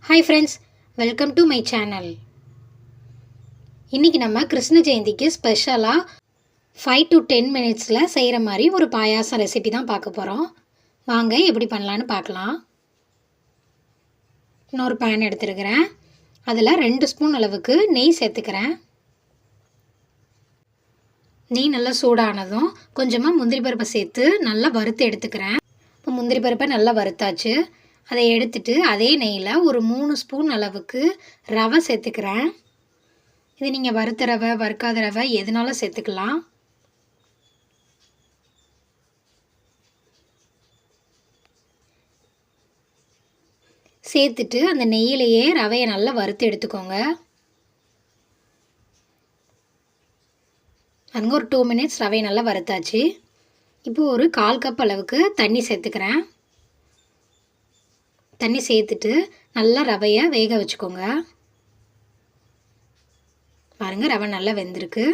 Hi friends, welcome to my channel. இன்னைக்கு நம்ம கிருஷ்ண ஜெயந்திக்கு ஸ்பெஷலாக 5 to 10 மினிட்ஸில் செய்கிற மாதிரி ஒரு பாயாசம் ரெசிபி தான் பார்க்க போகிறோம். வாங்க எப்படி பண்ணலான்னு பார்க்கலாம். இன்னொரு பேன் எடுத்துருக்கிறேன். அதில் 2 ஸ்பூன் அளவுக்கு நெய் சேர்த்துக்கிறேன். நெய் நல்லா சூடானதும் கொஞ்சமாக முந்திரி பருப்பை சேர்த்து நல்லா வறுத்து எடுத்துக்கிறேன். இப்போ முந்திரி பருப்பை நல்லா வறுத்தாச்சு. அதை எடுத்துட்டு அதே நெய்யில் ஒரு 3 ஸ்பூன் அளவுக்கு ரவை சேர்த்துக்கிறேன். இது நீங்கள் வறுத்த ரவை வறுக்காத ரவை எதுனாலும் சேர்த்துக்கலாம். சேர்த்துட்டு அந்த நெய்யிலேயே ரவையை நல்லா வறுத்து எடுத்துக்கோங்க. அங்கே ஒரு 2 மினிட்ஸ் ரவையை நல்லா வறுத்தாச்சு. இப்போது ஒரு 1/4 கப் அளவுக்கு தண்ணி சேர்த்துக்கிறேன். தண்ணி சேர்த்துட்டு நல்லா ரவையை வேக வச்சுக்கோங்க. பாருங்கள், ரவை நல்லா வெந்திருக்கு.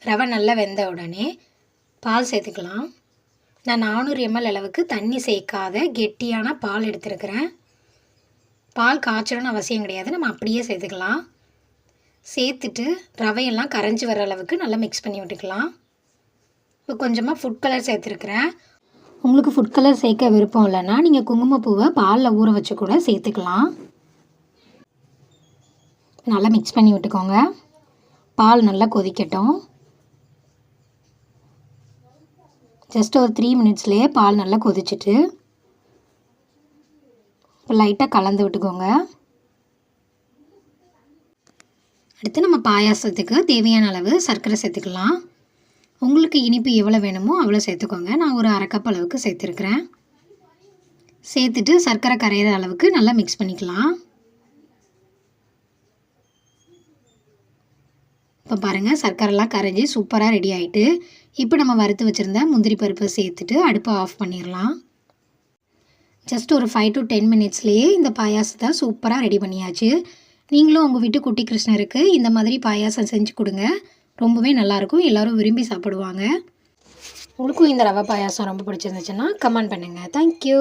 ரவை நல்லா வெந்த உடனே பால் சேர்த்துக்கலாம். நான் 400 ml அளவுக்கு தண்ணி சேர்க்காத கெட்டியான பால் எடுத்துருக்கிறேன். பால் காய்ச்சணும்னு அவசியம் கிடையாது, நம்ம அப்படியே சேர்த்துக்கலாம். சேர்த்துட்டு ரவையெல்லாம் கரைஞ்சி வர அளவுக்கு நல்லா மிக்ஸ் பண்ணி விட்டுக்கலாம். இப்போ கொஞ்சமாக ஃபுட் கலர் சேர்த்துருக்குறேன். உங்களுக்கு ஃபுட் கலர் சேர்க்க விருப்பம் இல்லைன்னா நீங்கள் குங்குமப்பூவை பாலில் ஊற வச்சு கூட சேர்த்துக்கலாம். நல்லா மிக்ஸ் பண்ணி விட்டுக்கோங்க. பால் நல்லா கொதிக்கட்டும். ஜஸ்ட் ஒரு 3 மினிட்ஸ்லேயே பால் நல்லா கொதிச்சுட்டு இப்போ லைட்டாக கலந்து விட்டுக்கோங்க. அடுத்து நம்ம பாயாசத்துக்கு தேவையான அளவு சர்க்கரை சேர்த்துக்கலாம். உங்களுக்கு இனிப்பு எவ்வளோ வேணுமோ அவ்வளோ சேர்த்துக்கோங்க. நான் ஒரு 1/2 கப் அளவுக்கு சேர்த்துருக்குறேன். சேர்த்துட்டு சர்க்கரை கரையிற அளவுக்கு நல்லா மிக்ஸ் பண்ணிக்கலாம். இப்போ பாருங்கள், சர்க்கரைலாம் கரைஞ்சி சூப்பராக ரெடி ஆகிட்டு இப்போ நம்ம வறுத்து வச்சுருந்த முந்திரி பருப்பை சேர்த்துட்டு அடுப்பை ஆஃப் பண்ணிடலாம். ஜஸ்ட் ஒரு 5 to 10 மினிட்ஸ்லேயே இந்த பாயாசத்தை சூப்பராக ரெடி பண்ணியாச்சு. நீங்களும் உங்கள் வீட்டு குட்டி கிருஷ்ணருக்கு இந்த மாதிரி பாயாசம் செஞ்சு கொடுங்க. ரொம்பவே நல்லாயிருக்கும், எல்லோரும் விரும்பி சாப்பிடுவாங்க. உங்களுக்கும் இந்த ரவை பாயாசம் ரொம்ப பிடிச்சிருந்துச்சுன்னா கமெண்ட் பண்ணுங்கள். தேங்க்யூ.